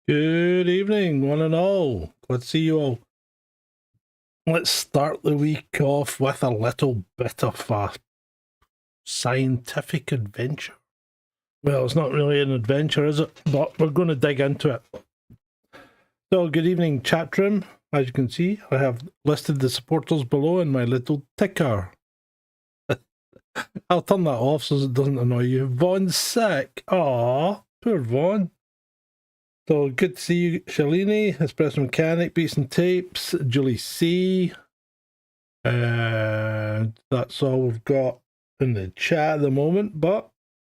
Good evening, one and all. Glad to see you all. Let's start the week off with a little bit of a scientific adventure. Well, it's not really an adventure, is it? But we're going to dig into it. So, good evening, chat room. As you can see, I have listed the supporters below in my little ticker. I'll turn that off so it doesn't annoy you. Vaughn's sick. Aw, poor Vaughn. So good to see you, Shalini, Espresso Mechanic, Beats and Tapes, Julie C. That's all we've got in the chat at the moment, but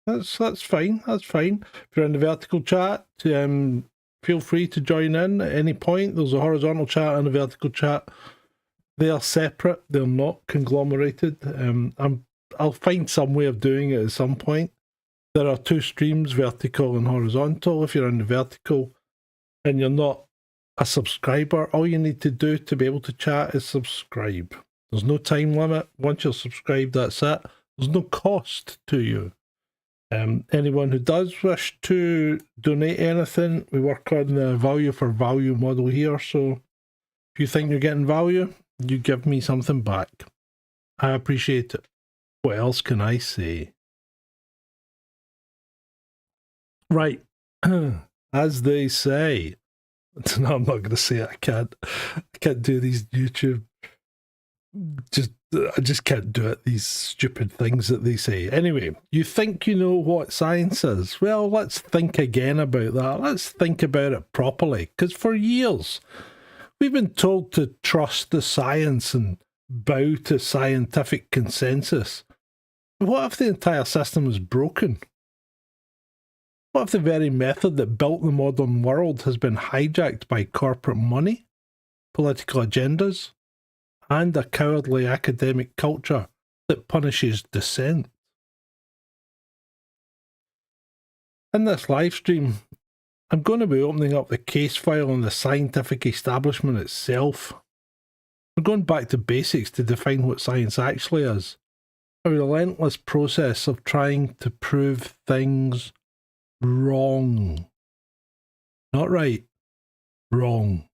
that's fine. That's fine. If you're in the vertical chat, feel free to join in at any point. There's a horizontal chat and a vertical chat. They are separate. They're not conglomerated. I'll find some way of doing it at some point. There are two streams, vertical and horizontal. If you're in the vertical and you're not a subscriber, all you need to do to be able to chat is subscribe. There's no time limit. Once you're subscribed, that's it. There's no cost to you. Anyone who does wish to donate anything, we work on the value for value model here. So if you think you're getting value, you give me something back. I appreciate it. What else can I say? Right. As they say. No, I'm not going to say it. I can't do these YouTube. I just can't do it. These stupid things that they say. Anyway, you think you know what science is? Well, let's think again about that. Let's think about it properly. Because for years, we've been told to trust the science and bow to scientific consensus. What if the entire system is broken? What if the very method that built the modern world has been hijacked by corporate money, political agendas, and a cowardly academic culture that punishes dissent? In this live stream, I'm going to be opening up the case file on the scientific establishment itself. We're going back to basics to define what science actually is. A relentless process of trying to prove things wrong. Not right. Wrong.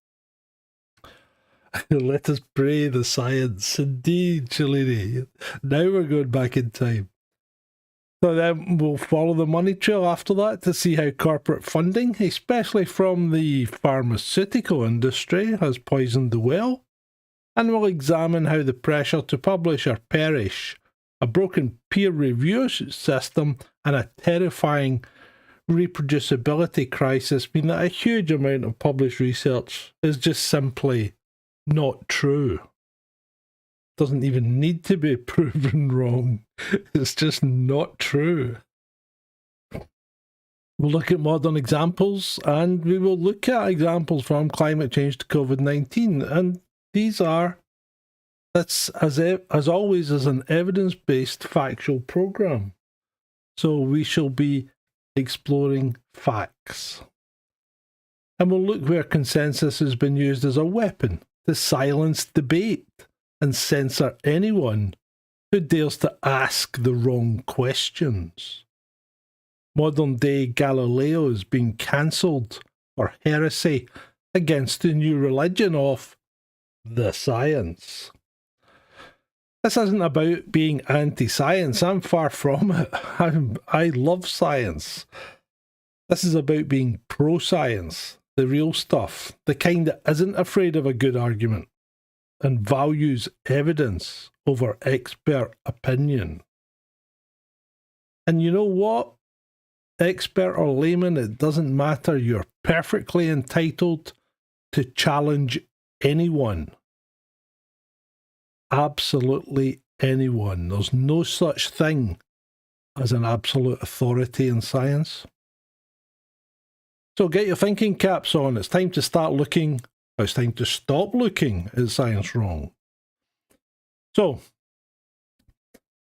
Let us pray the science. Indeed, Shalini. Now we're going back in time. So then we'll follow the money trail after that to see how corporate funding, especially from the pharmaceutical industry, has poisoned the well. And we'll examine how the pressure to publish or perish, a broken peer review system, and a terrifying reproducibility crisis mean that a huge amount of published research is just simply not true. Doesn't even need to be proven wrong. It's just not true. We'll look at modern examples, and we will look at examples from climate change to COVID-19. And these are, that's as always, is an evidence-based factual program. So we shall be exploring facts. And we'll look where consensus has been used as a weapon to silence debate and censor anyone who dares to ask the wrong questions. Modern day Galileo is being cancelled for heresy against the new religion of the science. This isn't about being anti-science. I'm far from it. I love science. This is about being pro-science, the real stuff, the kind that isn't afraid of a good argument and values evidence over expert opinion. And you know what? Expert or layman, it doesn't matter. You're perfectly entitled to challenge anyone. Absolutely anyone. There's no such thing as an absolute authority in science. So get your thinking caps on. It's time to start looking. It's time to stop looking at science wrong. So,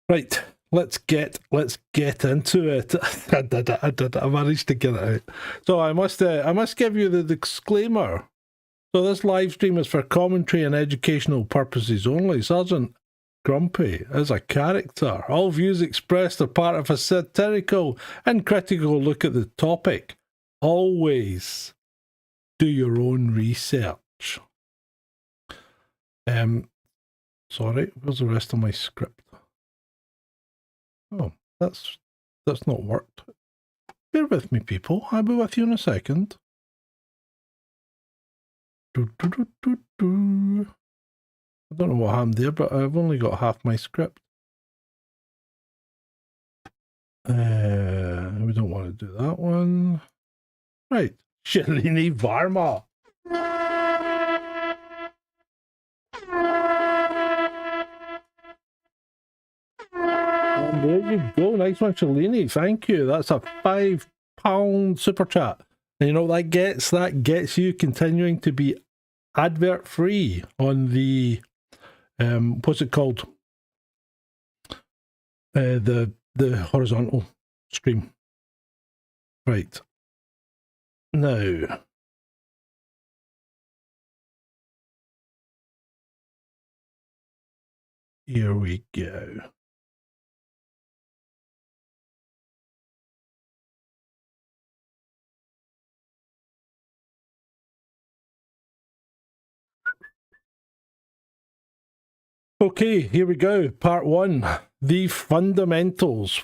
right, let's get into it. I managed to get it out. So I must give you the disclaimer. So this live stream is for commentary and educational purposes only. Sergeant Grumpy is a character. All views expressed are part of a satirical and critical look at the topic. Always do your own research. Sorry, where's the rest of my script? Oh, that's not worked. Bear with me, people. I'll be with you in a second. I don't know what happened there, but I've only got half my script. We don't want to do that one. Right. Shalini Varma. And there you go. Nice one, Shalini. Thank you. That's a £5 super chat. And you know what that gets? That gets you continuing to be advert free on the what's it called? The horizontal stream. Right. Now, here we go. Okay, here we go. Part 1. The fundamentals.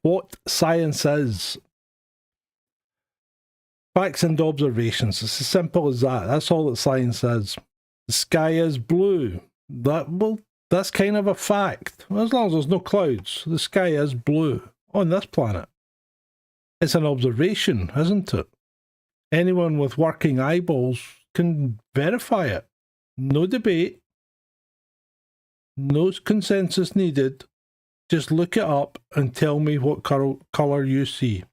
What science is. Facts and observations. It's as simple as that. That's all that science is. The sky is blue. That's kind of a fact. As long as there's no clouds, the sky is blue on this planet. It's an observation, isn't it? Anyone with working eyeballs can verify it. No debate. No consensus needed. Just look it up and tell me what colour you see.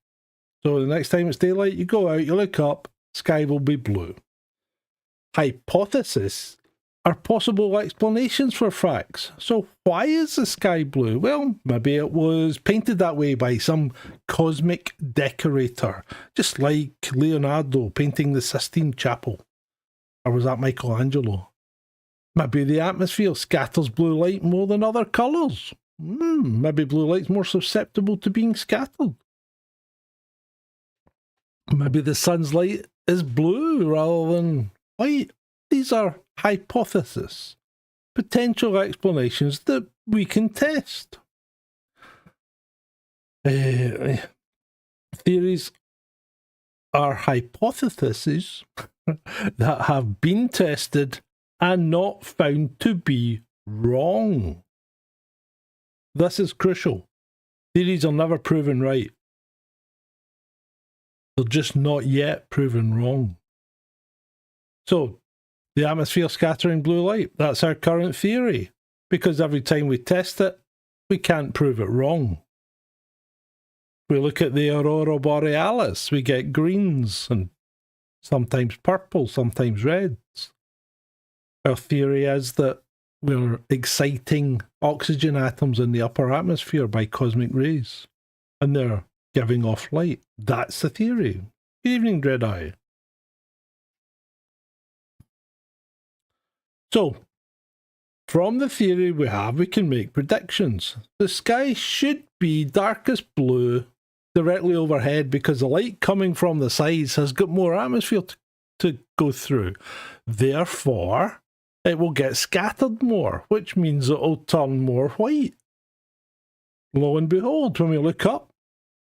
So the next time it's daylight, you go out, you look up, sky will be blue. Hypotheses are possible explanations for facts. So why is the sky blue? Well, maybe it was painted that way by some cosmic decorator, just like Leonardo painting the Sistine Chapel. Or was that Michelangelo? Maybe the atmosphere scatters blue light more than other colours. Maybe blue light's more susceptible to being scattered. Maybe the sun's light is blue rather than white. These are hypotheses, potential explanations that we can test. Theories are hypotheses that have been tested and not found to be wrong. This is crucial. Theories are never proven right. They're just not yet proven wrong. So, the atmosphere scattering blue light, that's our current theory. Because every time we test it, we can't prove it wrong. We look at the aurora borealis, we get greens and sometimes purple, sometimes reds. Our theory is that we're exciting oxygen atoms in the upper atmosphere by cosmic rays, and they're giving off light. That's the theory. Good evening, Dreadeye. So, from the theory we can make predictions. The sky should be darkest blue directly overhead because the light coming from the sides has got more atmosphere to go through. Therefore, it will get scattered more, which means it will turn more white. Lo and behold, when we look up,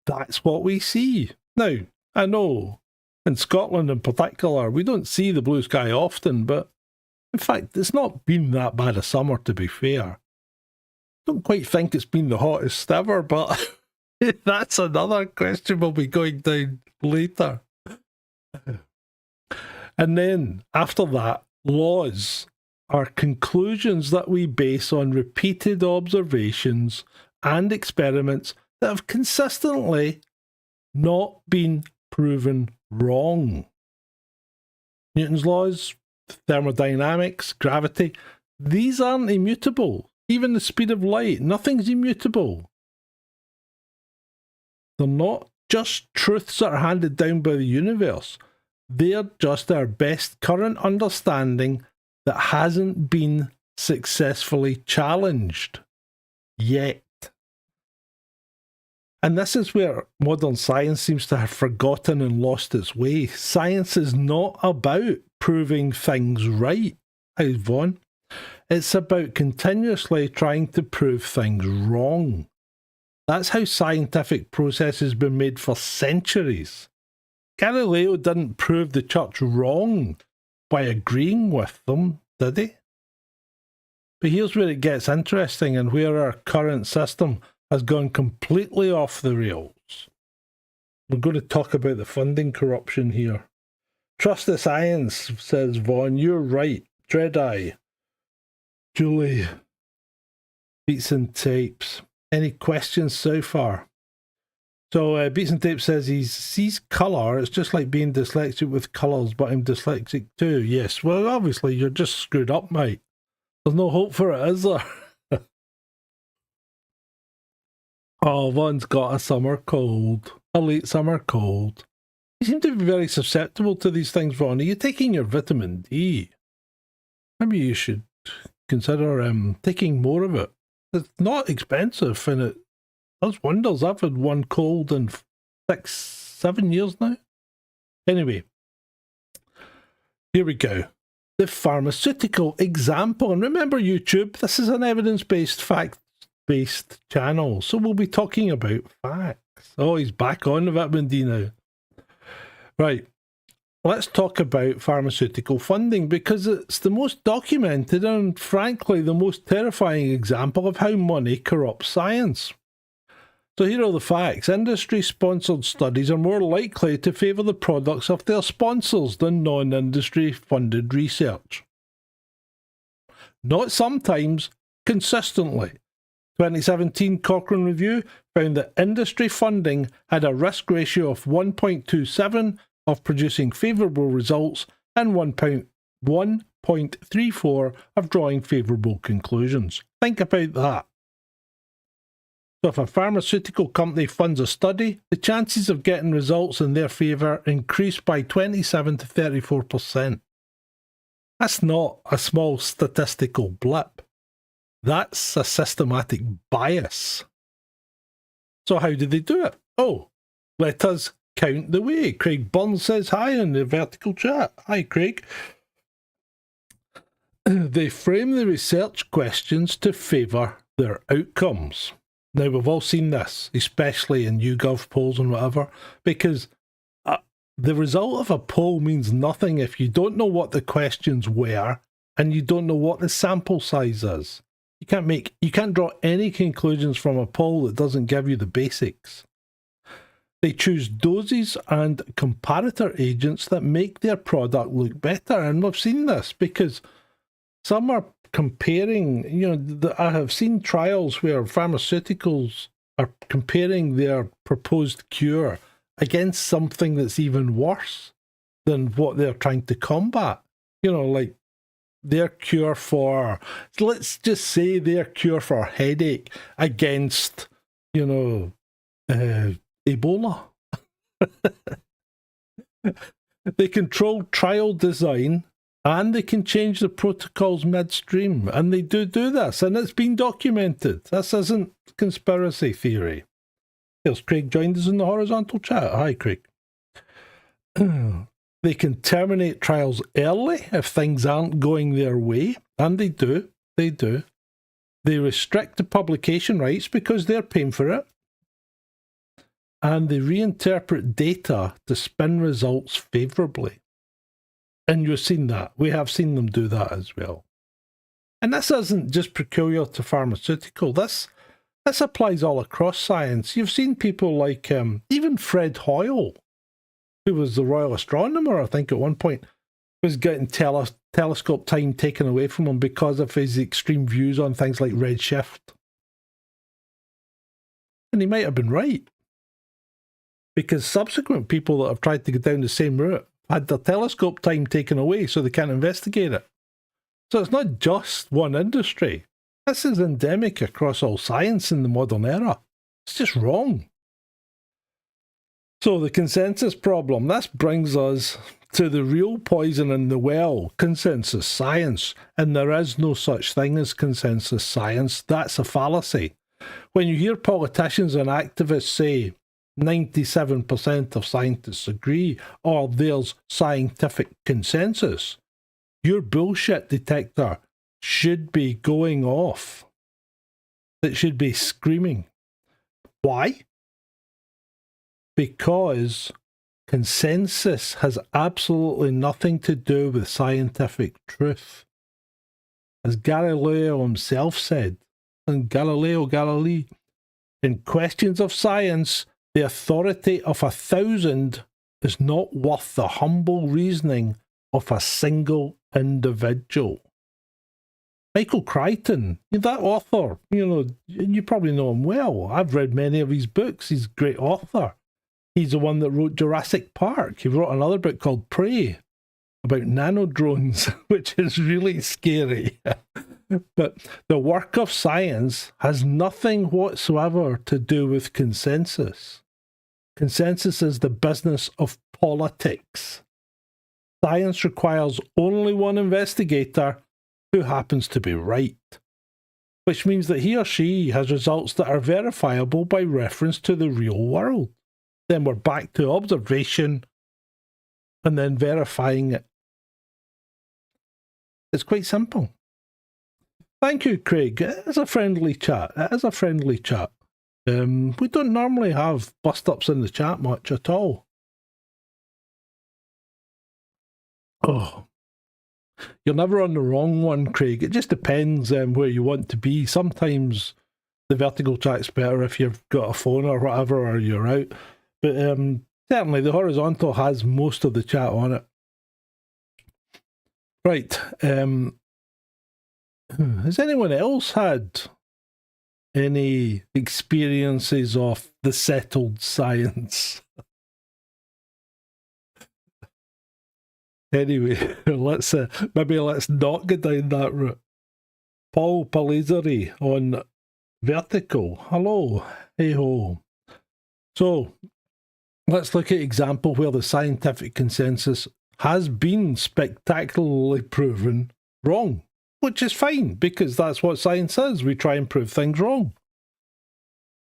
that's what we see. Now, I know, in Scotland in particular, we don't see the blue sky often, but in fact, it's not been that bad a summer, to be fair. Don't quite think it's been the hottest ever, but that's another question we'll be going down later. And then, after that, laws are conclusions that we base on repeated observations and experiments that have consistently not been proven wrong. Newton's laws, thermodynamics, gravity, these aren't immutable. Even the speed of light, nothing's immutable. They're not just truths that are handed down by the universe. They're just our best current understanding that hasn't been successfully challenged yet. And this is where modern science seems to have forgotten and lost its way. Science is not about proving things right, Yvonne. It's about continuously trying to prove things wrong. That's how scientific process has been made for centuries. Galileo didn't prove the church wrong by agreeing with them, did he? But here's where it gets interesting and where our current system has gone completely off the rails. We're going to talk about the funding corruption here. Trust the science, says Vaughan. You're right. Dreadeye. Julie. Beats and Tapes. Any questions so far? So Beats and Tapes says he sees colour. It's just like being dyslexic with colours, but I'm dyslexic too. Yes. Well, obviously, you're just screwed up, mate. There's no hope for it, is there? Oh, Vaughan's got a summer cold. A late summer cold. You seem to be very susceptible to these things, Vaughan. Are you taking your vitamin D? Maybe you should consider taking more of it. It's not expensive and it does wonders. I've had one cold in 6-7 years now. Anyway, here we go. The pharmaceutical example. And remember YouTube, this is an evidence-based, fact-based channel. So we'll be talking about facts. Oh, he's back on the vitamin D now. Right. Let's talk about pharmaceutical funding because it's the most documented and, frankly, the most terrifying example of how money corrupts science. So here are the facts. Industry-sponsored studies are more likely to favour the products of their sponsors than non-industry funded research. Not sometimes, consistently. 2017 Cochrane Review found that industry funding had a risk ratio of 1.27 of producing favourable results and 1.34 of drawing favourable conclusions. Think about that. So if a pharmaceutical company funds a study, the chances of getting results in their favour increase by 27 to 34%. That's not a small statistical blip. That's a systematic bias. So how did they do it? Oh, let us count the way. Craig Burns says hi in the vertical chat. Hi, Craig. They frame the research questions to favour their outcomes. Now, we've all seen this, especially in YouGov polls and whatever, because the result of a poll means nothing if you don't know what the questions were and you don't know what the sample size is. You can't draw any conclusions from a poll that doesn't give you the basics. They choose doses and comparator agents that make their product look better. And we've seen this because some are comparing, I have seen trials where pharmaceuticals are comparing their proposed cure against something that's even worse than what they're trying to combat. Like their cure for, let's just say their cure for headache against, Ebola. They control trial design and they can change the protocols midstream. And they do this, and it's been documented. This isn't conspiracy theory. Here's Craig joined us in the horizontal chat. Hi, Craig. They can terminate trials early if things aren't going their way, and they do. They do. They restrict the publication rights because they're paying for it. And they reinterpret data to spin results favourably. And you've seen that. We have seen them do that as well. And this isn't just peculiar to pharmaceutical. This applies all across science. You've seen people like even Fred Hoyle, who was the Royal Astronomer, I think at one point, was getting telescope time taken away from him because of his extreme views on things like redshift. And he might have been right. Because subsequent people that have tried to go down the same route had their telescope time taken away so they can't investigate it. So it's not just one industry. This is endemic across all science in the modern era. It's just wrong. So the consensus problem. This brings us to the real poison in the well, consensus science. And there is no such thing as consensus science. That's a fallacy. when you hear politicians and activists say 97% of scientists agree, or there's scientific consensus, your bullshit detector should be going off. It should be screaming. Why? Because consensus has absolutely nothing to do with scientific truth. As Galileo himself said, and Galileo Galilei, in questions of science, the authority of 1,000 is not worth the humble reasoning of a single individual. Michael Crichton, that author, you probably know him well. I've read many of his books. He's a great author. He's the one that wrote Jurassic Park. He wrote another book called Prey about nanodrones, which is really scary. But the work of science has nothing whatsoever to do with consensus. Consensus is the business of politics. Science requires only one investigator who happens to be right, which means that he or she has results that are verifiable by reference to the real world. Then we're back to observation and then verifying it. It's quite simple. Thank you, Craig. It is a friendly chat. We don't normally have bust-ups in the chat much at all. Oh, you're never on the wrong one, Craig. It just depends where you want to be. Sometimes the vertical chat's better if you've got a phone or whatever, or you're out. But certainly the horizontal has most of the chat on it. Right. Has anyone else had any experiences of the settled science? Anyway, let's not go down that route. Paul Palizari on Vertical. Hello. Hey ho. So let's look at an example where the scientific consensus has been spectacularly proven wrong, which is fine because that's what science is. We try and prove things wrong.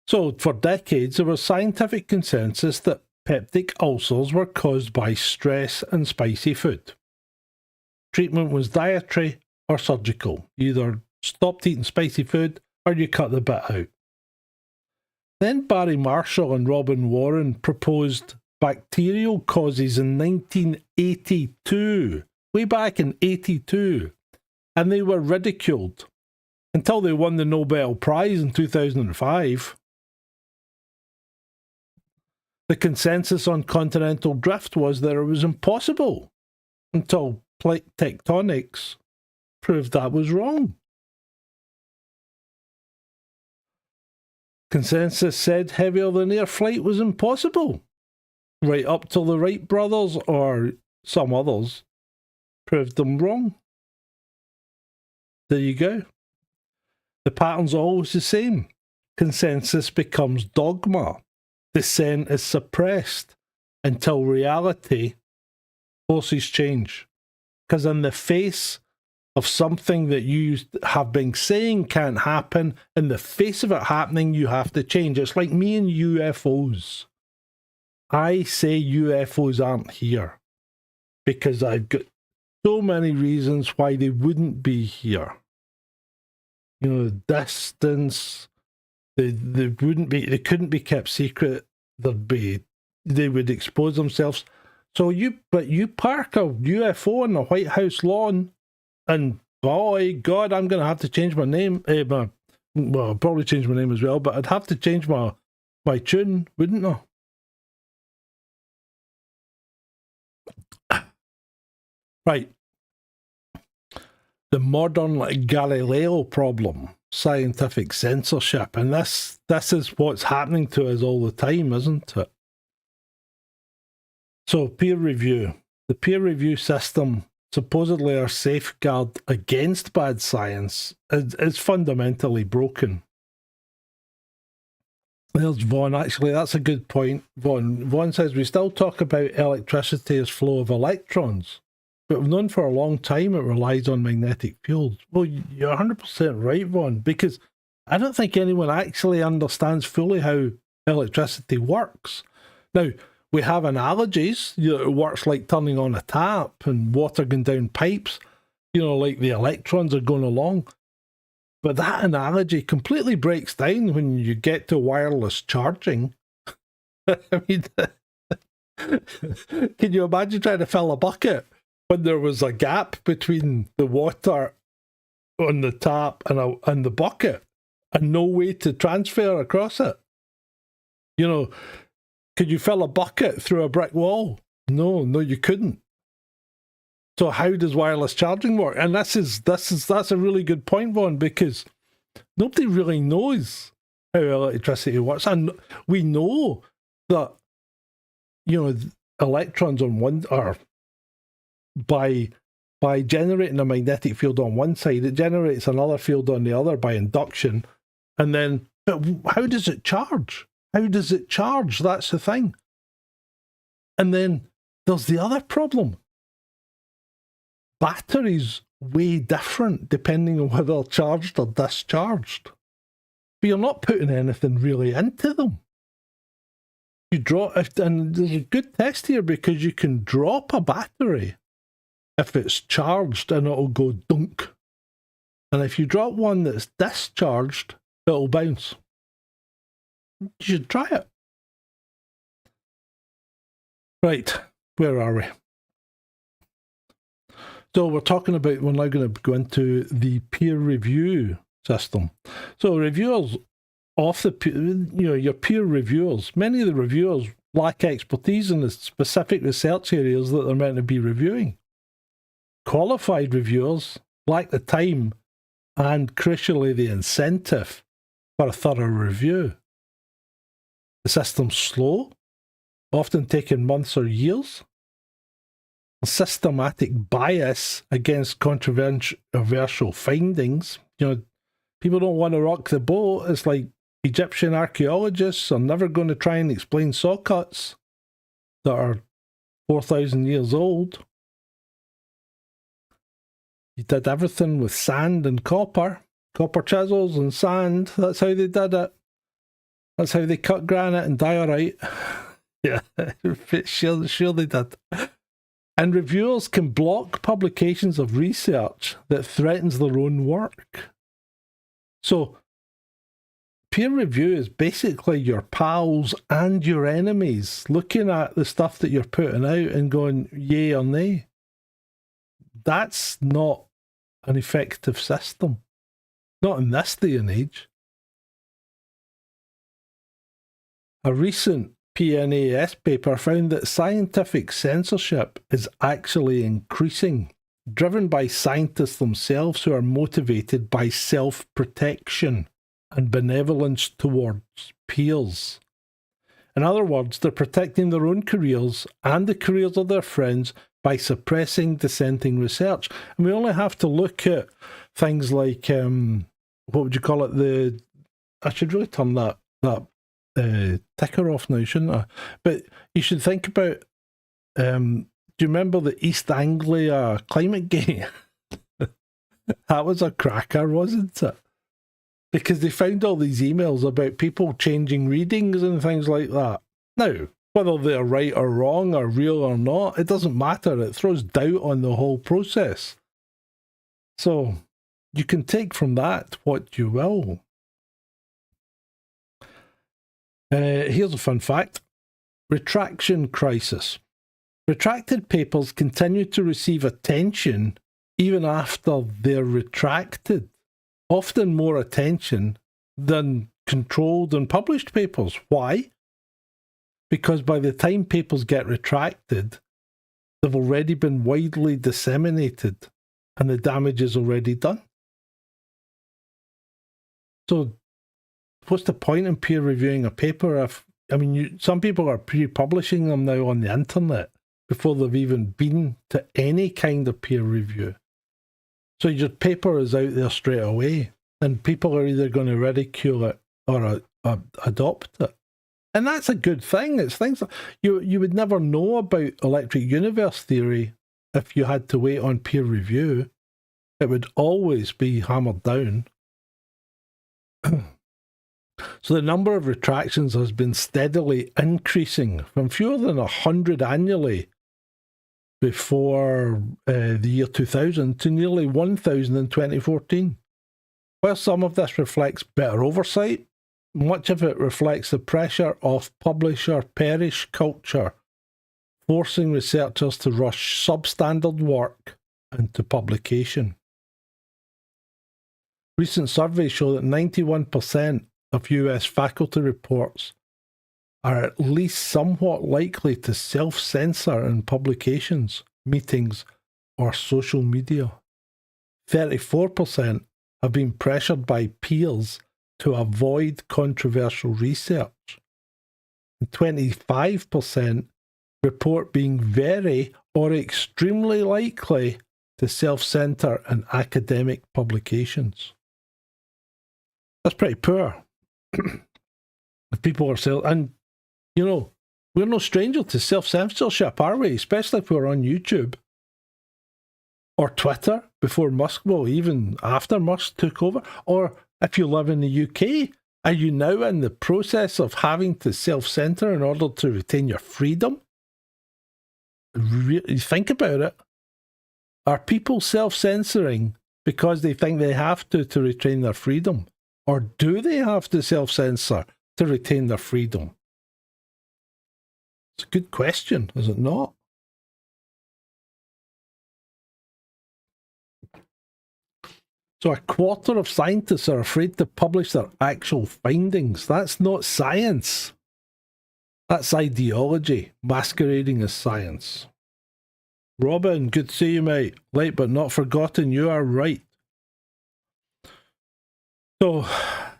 So for decades, there was scientific consensus that peptic ulcers were caused by stress and spicy food. Treatment was dietary or surgical. You either stopped eating spicy food or you cut the bit out. Then Barry Marshall and Robin Warren proposed bacterial causes in 1982, way back in 82, and they were ridiculed until they won the Nobel Prize in 2005. The consensus on continental drift was that it was impossible until plate tectonics proved that was wrong. Consensus said heavier than air flight was impossible, right up till the Wright brothers or some others proved them wrong. There you go. The pattern's always the same. Consensus becomes dogma. Dissent is suppressed until reality forces change. Because in the face of something that you have been saying can't happen, in the face of it happening, you have to change. It's like me and UFOs. I say UFOs aren't here because I've got so many reasons why they wouldn't be here. Distance. They wouldn't be. They couldn't be kept secret. They would expose themselves. So you park a UFO on the White House lawn, and boy, God, I'm going to have to change my name. Well, I'll probably change my name as well, but I'd have to change my tune, wouldn't I? Right. The modern Galileo problem, scientific censorship, and this is what's happening to us all the time, isn't it? So peer review. The peer review system, supposedly our safeguard against bad science, is fundamentally broken. There's Vaughn. Actually, that's a good point. Vaughn says, we still talk about electricity as flow of electrons, but we've known for a long time it relies on magnetic fields. Well, you're 100% right, Vaughn, because I don't think anyone actually understands fully how electricity works. Now, we have analogies. It works like turning on a tap and water going down pipes, like the electrons are going along. But that analogy completely breaks down when you get to wireless charging. I mean, can you imagine trying to fill a bucket when there was a gap between the water on the tap and the bucket and no way to transfer across it? Could you fill a bucket through a brick wall? No, you couldn't. So how does wireless charging work? And that's a really good point, Vaughn, because nobody really knows how electricity works. And we know that, electrons on one are by generating a magnetic field on one side, it generates another field on the other by induction. And then, but how does it charge? How does it charge? That's the thing. And then there's the other problem. Batteries way different depending on whether they're charged or discharged. But you're not putting anything really into them. You drop, and there's a good test here because you can drop a battery if it's charged and it'll go dunk. And if you drop one that's discharged, it'll bounce. You should try it. Right, where are we? So we're now going to go into the peer review system. So reviewers your peer reviewers, many of the reviewers lack expertise in the specific research areas that they're meant to be reviewing. Qualified reviewers lack the time and, crucially, the incentive for a thorough review. The system's slow, often taking months or years. A systematic bias against controversial findings. People don't want to rock the boat. It's like Egyptian archaeologists are never going to try and explain saw cuts that are 4,000 years old. You did everything with sand and copper chisels and sand. That's how they did it. That's how they cut granite and diorite. Yeah, sure they did. And reviewers can block publications of research that threatens their own work. So, peer review is basically your pals and your enemies looking at the stuff that you're putting out and going, yay or nay. That's not an effective system. Not in this day and age. A recent PNAS paper found that scientific censorship is actually increasing, driven by scientists themselves who are motivated by self-protection and benevolence towards peers. In other words, they're protecting their own careers and the careers of their friends by suppressing dissenting research. And we only have to look at things like, what would you call it? I should really turn that ticker off now, shouldn't I? But you should think about, do you remember the East Anglia climate gate? That was a cracker, wasn't it? Because they found all these emails about people changing readings and things like that. Now, whether they're right or wrong or real or not, it doesn't matter. It throws doubt on the whole process. So you can take from that what you will. Here's a fun fact. Retraction crisis. Retracted papers continue to receive attention even after they're retracted. Often more attention than controlled and published papers. Why? Because by the time papers get retracted, they've already been widely disseminated and the damage is already done. So what's the point in peer reviewing a paper if, some people are pre-publishing them now on the internet before they've even been to any kind of peer review. So your paper is out there straight away and people are either going to ridicule it or adopt it. And that's a good thing. It's things that you would never know about electric universe theory if you had to wait on peer review. It would always be hammered down. So the number of retractions has been steadily increasing from fewer than 100 annually before the year 2000 to nearly 1,000 in 2014. While some of this reflects better oversight, much of it reflects the pressure of publish or perish culture, forcing researchers to rush substandard work into publication. Recent surveys show that 91% of US faculty reports are at least somewhat likely to self-censor in publications, meetings, or social media. 34% have been pressured by peers to avoid controversial research. And 25% report being very or extremely likely to self-censor in academic publications. That's pretty poor. If people are and you know, we're no stranger to self-censorship, are we? Especially if we're on YouTube or Twitter before Musk, well, even after Musk took over. Or if you live in the UK, are you now in the process of having to self-censor in order to retain your freedom? Really think about it. Are people self-censoring because they think they have to retain their freedom? Or do they have to self-censor to retain their freedom? It's a good question, is it not? So a quarter of scientists are afraid to publish their actual findings. That's not science. That's ideology masquerading as science. Robin, good to see you, mate. Late but not forgotten, you are right. So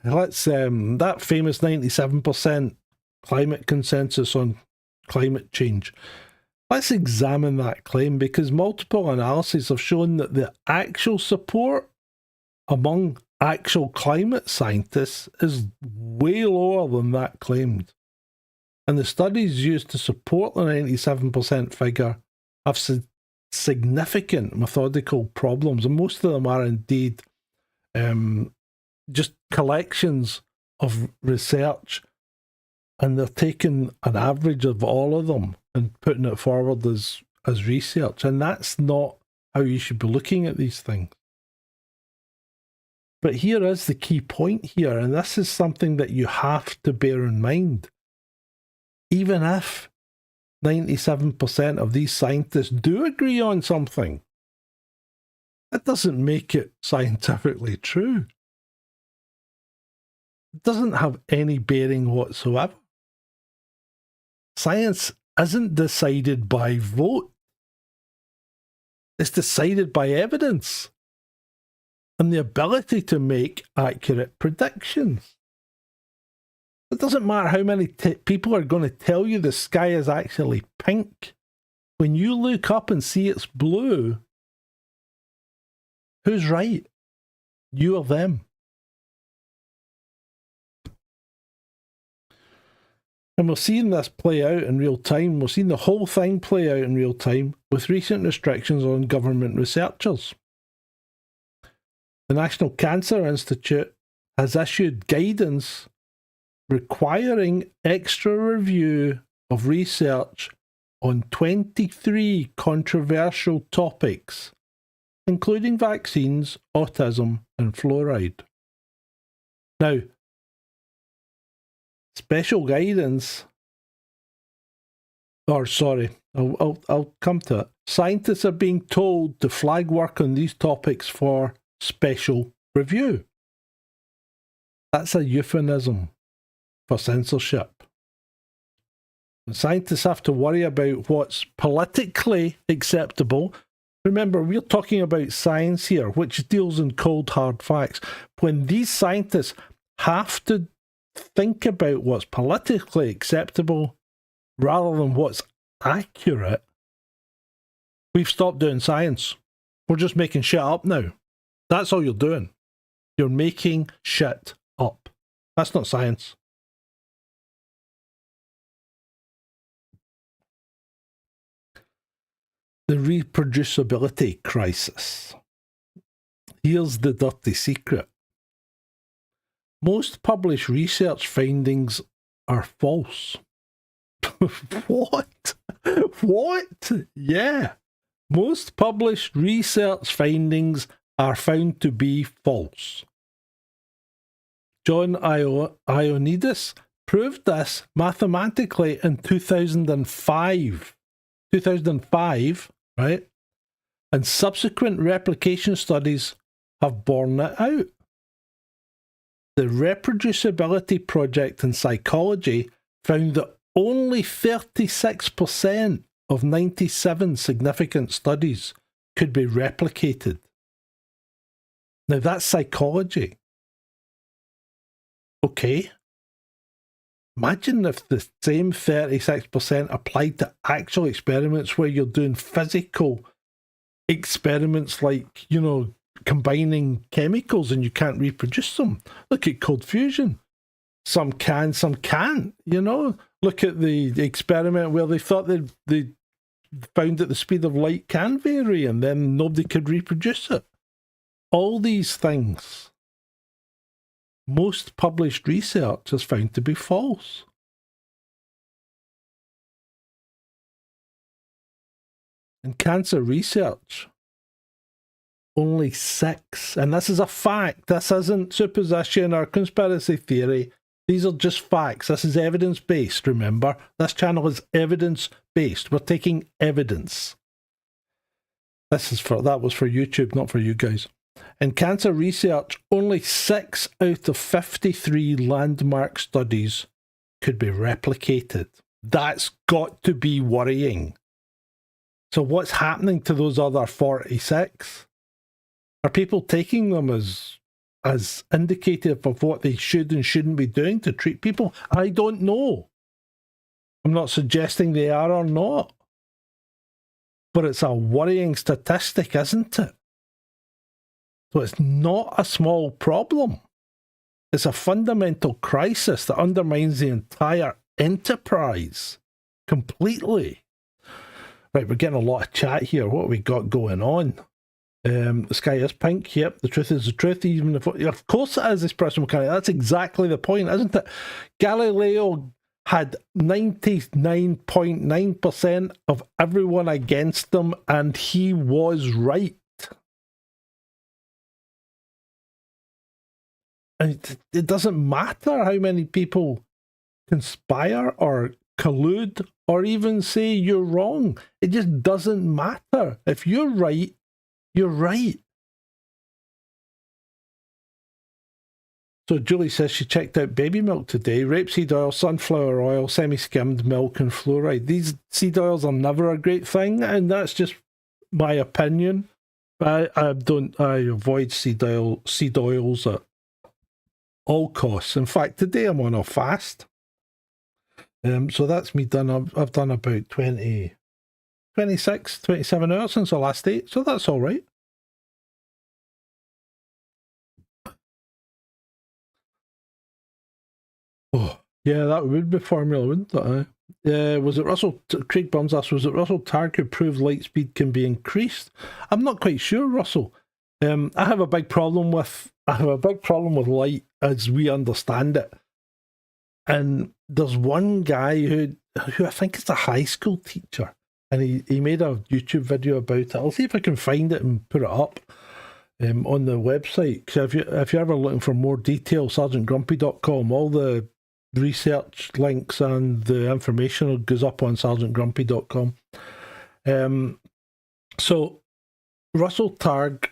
let's that famous 97% climate consensus on climate change. Let's examine that claim, because multiple analyses have shown that the actual support among actual climate scientists is way lower than that claimed. And the studies used to support the 97% figure have significant methodical problems, and most of them are indeed just collections of research, and they're taking an average of all of them and putting it forward as research, and that's not how you should be looking at these things. But here is the key point here, and this is something that you have to bear in mind. Even if 97% of these scientists do agree on something, that doesn't make it scientifically true. It doesn't have any bearing whatsoever. Science isn't decided by vote. It's decided by evidence and the ability to make accurate predictions. It doesn't matter how many people are going to tell you the sky is actually pink. When you look up and see it's blue, who's right? You or them? And we're seeing this play out in real time. We're seeing the whole thing play out in real time with recent restrictions on government researchers. The National Cancer Institute has issued guidance requiring extra review of research on 23 controversial topics, including vaccines, autism, and fluoride. Now, special guidance, I'll come to it. Scientists are being told to flag work on these topics for special review. That's a euphemism for censorship. And scientists have to worry about what's politically acceptable. Remember, we're talking about science here, which deals in cold, hard facts. When these scientists have to think about what's politically acceptable rather than what's accurate, we've stopped doing science. We're just making shit up now. That's all you're doing. You're making shit up. That's not science. The reproducibility crisis. Here's the dirty secret. Most published research findings are false. What? What? Yeah. Most published research findings are found to be false. John Ioannidis proved this mathematically in 2005. 2005, right? And subsequent replication studies have borne it out. The Reproducibility Project in Psychology found that only 36% of 97 significant studies could be replicated. Now that's psychology. Okay. Imagine if the same 36% applied to actual experiments where you're doing physical experiments like, you know, combining chemicals and you can't reproduce them. Look at cold fusion. Some can, some can't, you know. Look at the experiment where they thought they found that the speed of light can vary and then nobody could reproduce it. All these things, most published research is found to be false. In cancer research, only 6, and this is a fact, this isn't supposition or conspiracy theory, these are just facts, this is evidence-based, remember? This channel is evidence-based, we're taking evidence. That was for YouTube, not for you guys. In cancer research, only 6 out of 53 landmark studies could be replicated. That's got to be worrying. So what's happening to those other 46? Are people taking them as indicative of what they should and shouldn't be doing to treat people? I don't know. I'm not suggesting they are or not. But it's a worrying statistic, isn't it? So it's not a small problem. It's a fundamental crisis that undermines the entire enterprise completely. Right, we're getting a lot of chat here. What have we got going on? The sky is pink. Yep, the truth is the truth. Even if, of course, it is this person mechanic. That's exactly the point, isn't it? Galileo had 99.9% of everyone against them, and he was right. And it doesn't matter how many people conspire or collude or even say you're wrong. It just doesn't matter. If you're right, you're right. So Julie says she checked out baby milk today. Rapeseed oil, sunflower oil, semi-skimmed milk and fluoride. These seed oils are never a great thing, and that's just my opinion. I avoid seed oils at all costs. In fact, today I'm on a fast. So that's me done. I've done about 26, 27 hours since I last ate, so that's all right. Oh, yeah, that would be formula, wouldn't it? Was it Russell? Craig Bums asked, was it Russell Targ who proved light speed can be increased? I'm not quite sure, Russell. I have a big problem with light as we understand it. And there's one guy who I think is a high school teacher, and he made a YouTube video about it. I'll see if I can find it and put it up on the website. Because if you're ever looking for more detail, sergeantgrumpy.com, all the research links and the information goes up on sergeantgrumpy.com. So Russell Targ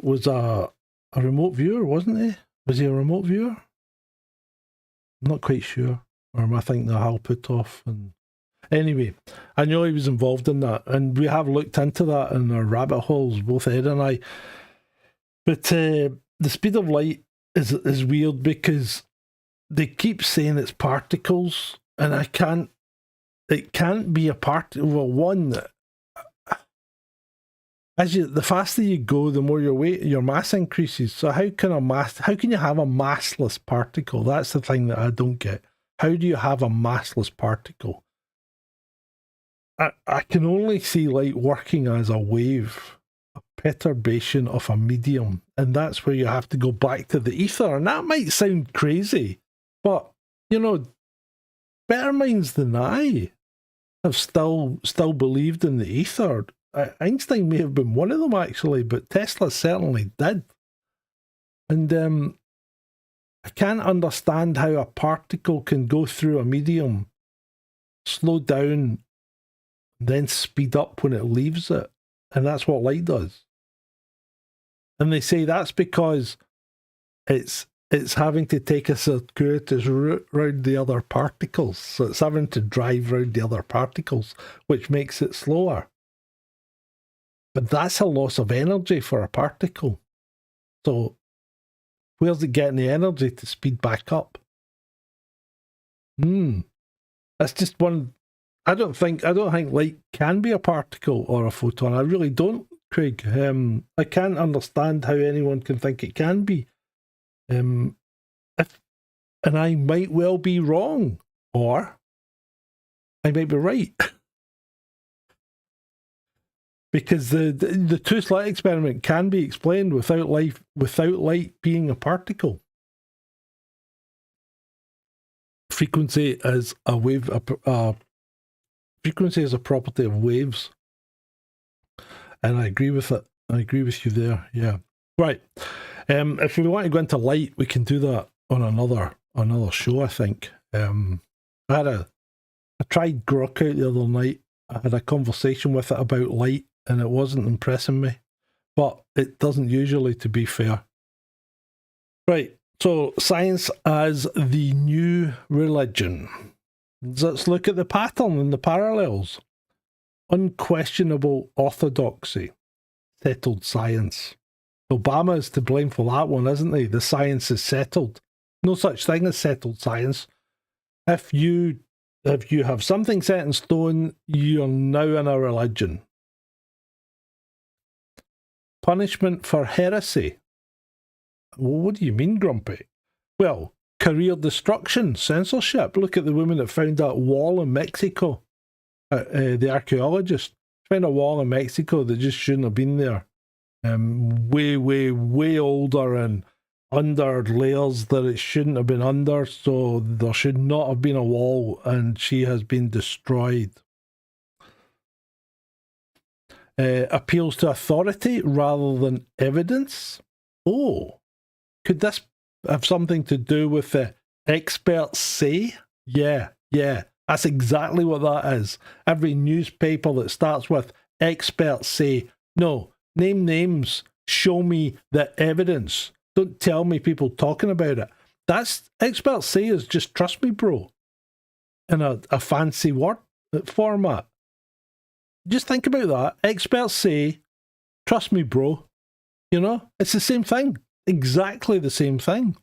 was a remote viewer, wasn't he? Was he a remote viewer? I'm not quite sure. Or am I thinking the Hal Putoff? And anyway, I know he was involved in that, and we have looked into that in our rabbit holes, both Ed and I. But the speed of light is weird because they keep saying it's particles, and it can't be a particle. Well, one, the faster you go, the more your mass increases. So how can you have a massless particle? That's the thing that I don't get. How do you have a massless particle? I can only see light working as a wave, a perturbation of a medium. And that's where you have to go back to the ether. And that might sound crazy, but, you know, better minds than I have still believed in the ether. Einstein may have been one of them, actually, but Tesla certainly did. And I can't understand how a particle can go through a medium, slow down, then speed up when it leaves it. And that's what light does. And they say that's because it's having to take a circuitous route round the other particles. So it's having to drive round the other particles, which makes it slower. But that's a loss of energy for a particle. So where's it getting the energy to speed back up? That's just one. I don't think light can be a particle or a photon. I really don't, Craig. I can't understand how anyone can think it can be. And I might well be wrong, or I might be right. Because the tooth light experiment can be explained without light being a particle. Frequency is a wave. Frequency is a property of waves, and I agree with it. I agree with you there. Yeah, right. If we want to go into light, we can do that on another show, I think. I tried Grok out the other night. I had a conversation with it about light, and it wasn't impressing me. But it doesn't usually, to be fair. Right, so science as the new religion. Let's look at the pattern and the parallels. Unquestionable orthodoxy. Settled science. Obama is to blame for that one, isn't he? The science is settled. No such thing as settled science. If you have something set in stone, you're now in a religion. Punishment for heresy. Well, what do you mean, Grumpy? Well, career destruction, censorship. Look at the woman that found that wall in Mexico. The archaeologist found a wall in Mexico that just shouldn't have been there. Way older and under layers that it shouldn't have been under, so there should not have been a wall, and she has been destroyed. Appeals to authority rather than evidence. Oh, could this have something to do with the experts say? Yeah, that's exactly what that is. Every newspaper that starts with experts say, no, name names, show me the evidence. Don't tell me people talking about it. That's experts say is just trust me, bro, in a fancy word format. Just think about that. Experts say, trust me, bro. You know, it's the same thing. Exactly the same thing.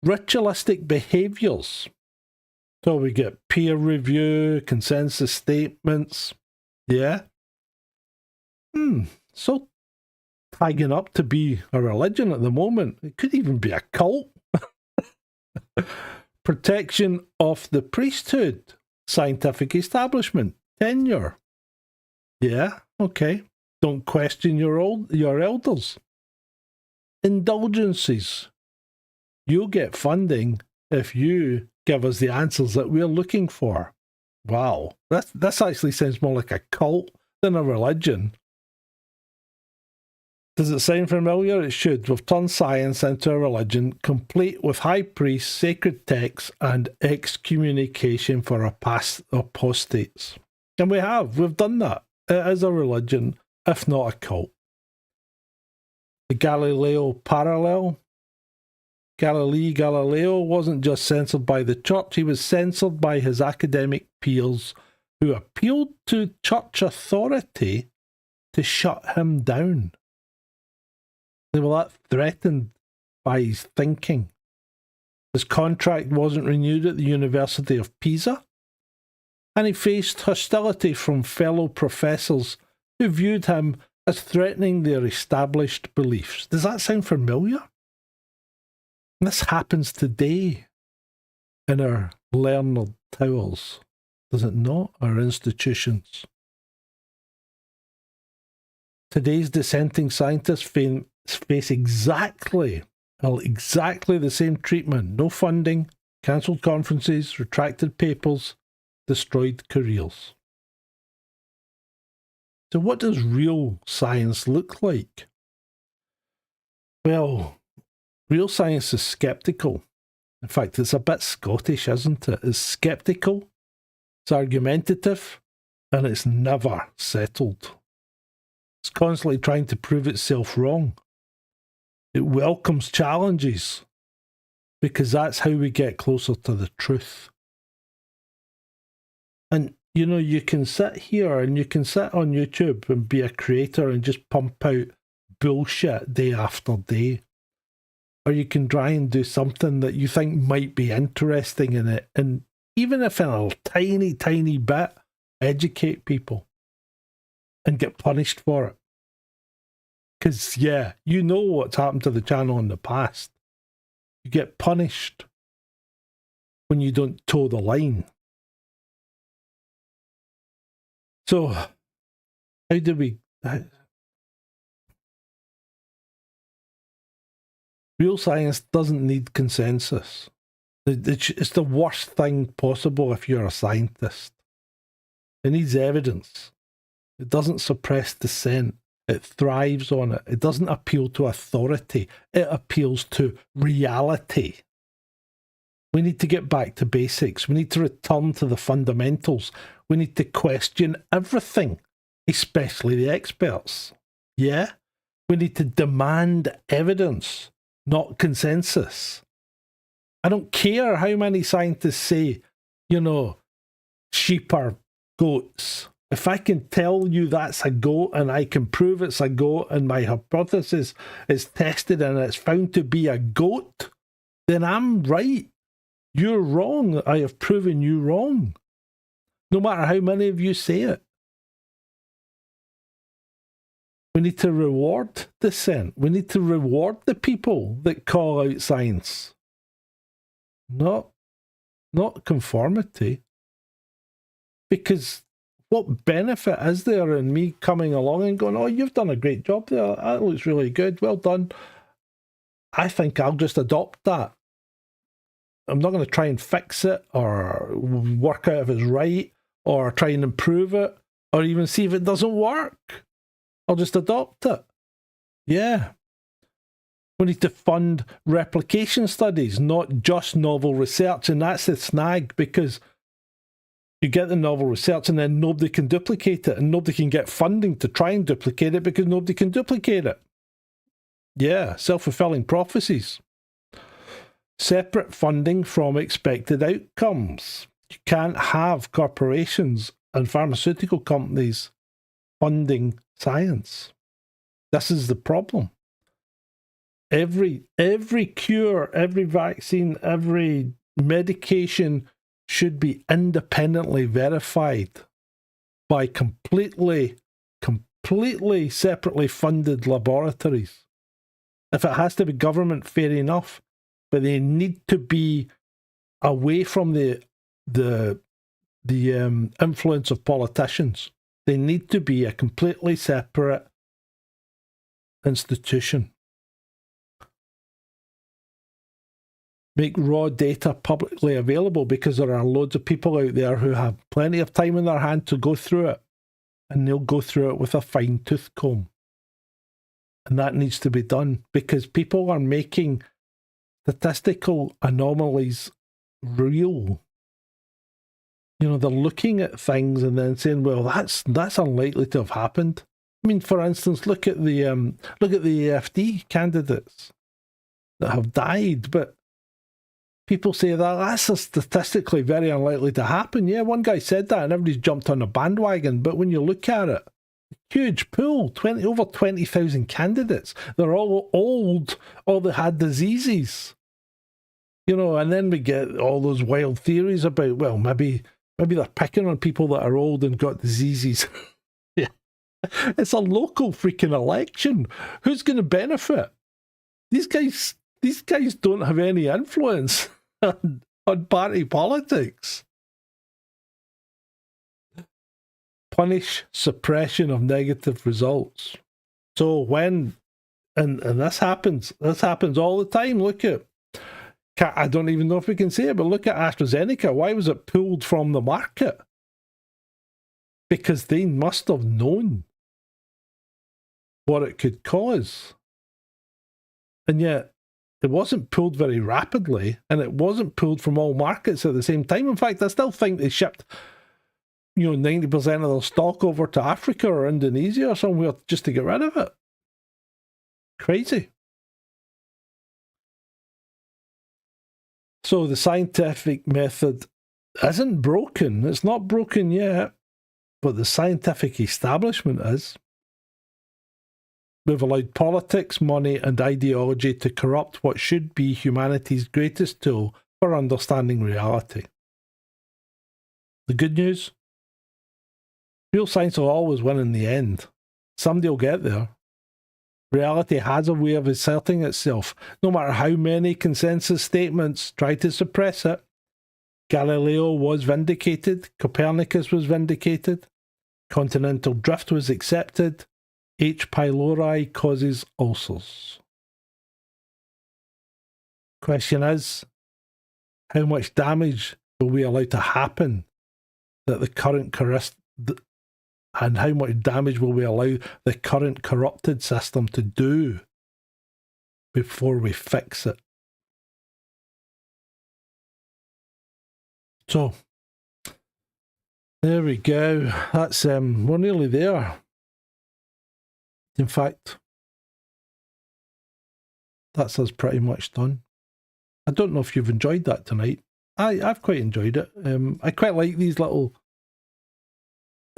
Ritualistic behaviours. So we get peer review, consensus statements. Yeah. So tagging up to be a religion at the moment. It could even be a cult. Protection of the priesthood. Scientific establishment. Tenure. Yeah, okay. Don't question your elders. Indulgences. You'll get funding if you give us the answers that we're looking for. Wow, this actually sounds more like a cult than a religion. Does it sound familiar? It should. We've turned science into a religion, complete with high priests, sacred texts, and excommunication for apostates. And we've done that. It is a religion, if not a cult. The Galileo parallel. Galileo wasn't just censored by the church, he was censored by his academic peers who appealed to church authority to shut him down. They were that threatened by his thinking. His contract wasn't renewed at the University of Pisa, and he faced hostility from fellow professors who viewed him as threatening their established beliefs. Does that sound familiar? This happens today in our learned towers, does it not? Our institutions. Today's dissenting scientists face exactly the same treatment. No funding, cancelled conferences, retracted papers, destroyed careers. So what does real science look like? Well, real science is sceptical. In fact, it's a bit Scottish, isn't it? It's sceptical, it's argumentative, and it's never settled. It's constantly trying to prove itself wrong. It welcomes challenges because that's how we get closer to the truth. And, you know, you can sit here and you can sit on YouTube and be a creator and just pump out bullshit day after day. Or you can try and do something that you think might be interesting in it. And even if in a tiny, tiny bit, educate people and get punished for it. Because, yeah, you know what's happened to the channel in the past. You get punished when you don't toe the line. So, how do we... Real science doesn't need consensus. It's the worst thing possible if you're a scientist. It needs evidence. It doesn't suppress dissent. It thrives on it. It doesn't appeal to authority. It appeals to reality. We need to get back to basics. We need to return to the fundamentals. We need to question everything, especially the experts. Yeah? We need to demand evidence, not consensus. I don't care how many scientists say, you know, sheep are goats. If I can tell you that's a goat and I can prove it's a goat and my hypothesis is tested and it's found to be a goat, then I'm right. You're wrong. I have proven you wrong. No matter how many of you say it. We need to reward dissent. We need to reward the people that call out science. Not conformity. Because what benefit is there in me coming along and going, oh, you've done a great job there. That looks really good. Well done. I think I'll just adopt that. I'm not going to try and fix it or work out if it's right or try and improve it or even see if it doesn't work. I'll just adopt it. Yeah. We need to fund replication studies, not just novel research. And that's the snag, because you get the novel research and then nobody can duplicate it, and nobody can get funding to try and duplicate it because nobody can duplicate it. Yeah, self-fulfilling prophecies. Separate funding from expected outcomes. You can't have corporations and pharmaceutical companies funding science. This is the problem. Every cure, every vaccine, every medication should be independently verified by completely separately funded laboratories. If it has to be government, fair enough, but they need to be away from the influence of politicians. They need to be a completely separate institution. Make raw data publicly available, because there are loads of people out there who have plenty of time in their hand to go through it, and they'll go through it with a fine-tooth comb. And that needs to be done, because people are making statistical anomalies real. You know, they're looking at things and then saying, well, that's unlikely to have happened. I mean, for instance, look at the AfD candidates that have died, but people say that's statistically very unlikely to happen. Yeah, one guy said that and everybody's jumped on the bandwagon, but when you look at it, huge pool, over 20,000 candidates. They're all old, or they had diseases. You know, and then we get all those wild theories about, well, maybe they're picking on people that are old and got diseases. Yeah. It's a local freaking election. Who's going to benefit? These guys don't have any influence on party politics. Punish suppression of negative results. So when, and this happens all the time. Look at, I don't even know if we can say it, but look at AstraZeneca. Why was it pulled from the market? Because they must have known what it could cause. And yet, it wasn't pulled very rapidly, and it wasn't pulled from all markets at the same time. In fact, I still think they shipped, 90% of their stock over to Africa or Indonesia or somewhere just to get rid of it. Crazy. So the scientific method isn't broken. It's not broken yet, but the scientific establishment is. We've allowed politics, money, and ideology to corrupt what should be humanity's greatest tool for understanding reality. The good news? Real science will always win in the end. Somebody will get there. Reality has a way of asserting itself, no matter how many consensus statements try to suppress it. Galileo was vindicated, Copernicus was vindicated, continental drift was accepted, H. pylori causes ulcers. Question is, how much damage will we allow to happen that the current and how much damage will we allow the current corrupted system to do before we fix it? So, there we go. That's we're nearly there. In fact, that's us pretty much done. I don't know if you've enjoyed that tonight. I've quite enjoyed it. I quite like these little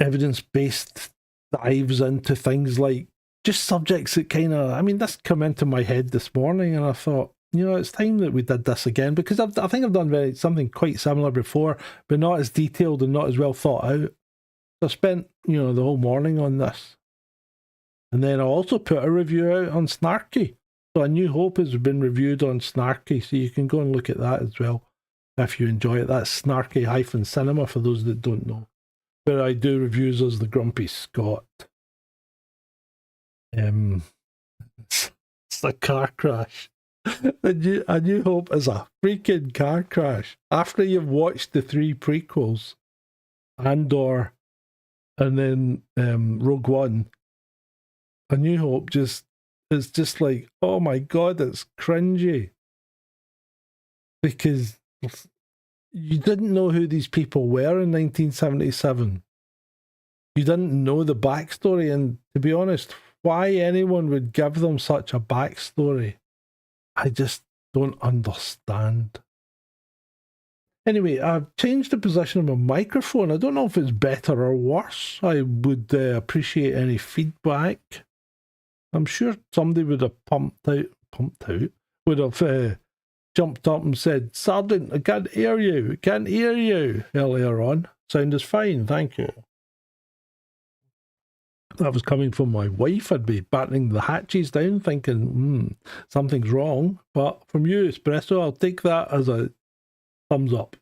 evidence-based dives into things like just subjects that kind of, this came into my head this morning and I thought, it's time that we did this again, because I think I've done something quite similar before, but not as detailed and not as well thought out. So I spent, the whole morning on this. And then I also put a review out on Snarky. So A New Hope has been reviewed on Snarky, so you can go and look at that as well if you enjoy it. That's Snarky-Cinema for those that don't know, where I do reviews as the Grumpy Scott. It's a car crash. A New Hope is a freaking car crash. After you've watched the 3 prequels, Andor, and then Rogue One, A New Hope is just like, oh my god, it's cringy. Because you didn't know who these people were in 1977. You didn't know the backstory, and to be honest, why anyone would give them such a backstory, I just don't understand. Anyway, I've changed the position of my microphone. I don't know if it's better or worse. I would appreciate any feedback. I'm sure somebody would have would have jumped up and said, Sergeant, I can't hear you, earlier on. Sound is fine, thank you. That was coming from my wife. I'd be battening the hatches down thinking, something's wrong. But from you, Espresso, I'll take that as a thumbs up.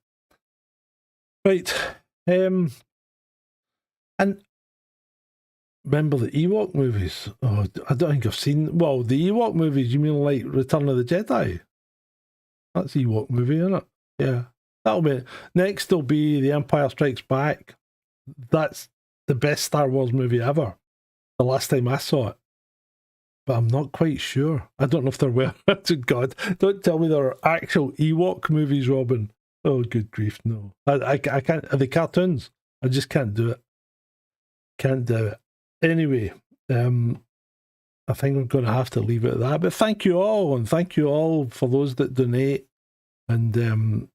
Right. And remember the Ewok movies? Oh, I don't think I've seen... Well, the Ewok movies, you mean like Return of the Jedi? That's Ewok movie, isn't it? Yeah. That'll be it. Next will be The Empire Strikes Back. That's the best Star Wars movie ever. The last time I saw it. But I'm not quite sure. I don't know if there were. God, don't tell me there are actual Ewok movies, Robin. Oh, good grief, no. I can't. Are they cartoons? I just can't do it. Can't do it. Anyway, I think I'm going to have to leave it at that. But thank you all, and thank you all for those that donate. And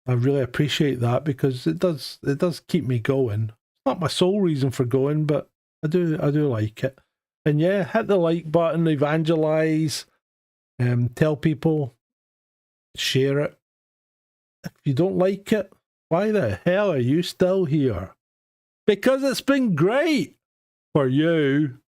I really appreciate that, because it does keep me going. It's not my sole reason for going, but I do like it. And yeah, hit the like button, evangelize, tell people, share it. If you don't like it, why the hell are you still here? Because it's been great for you.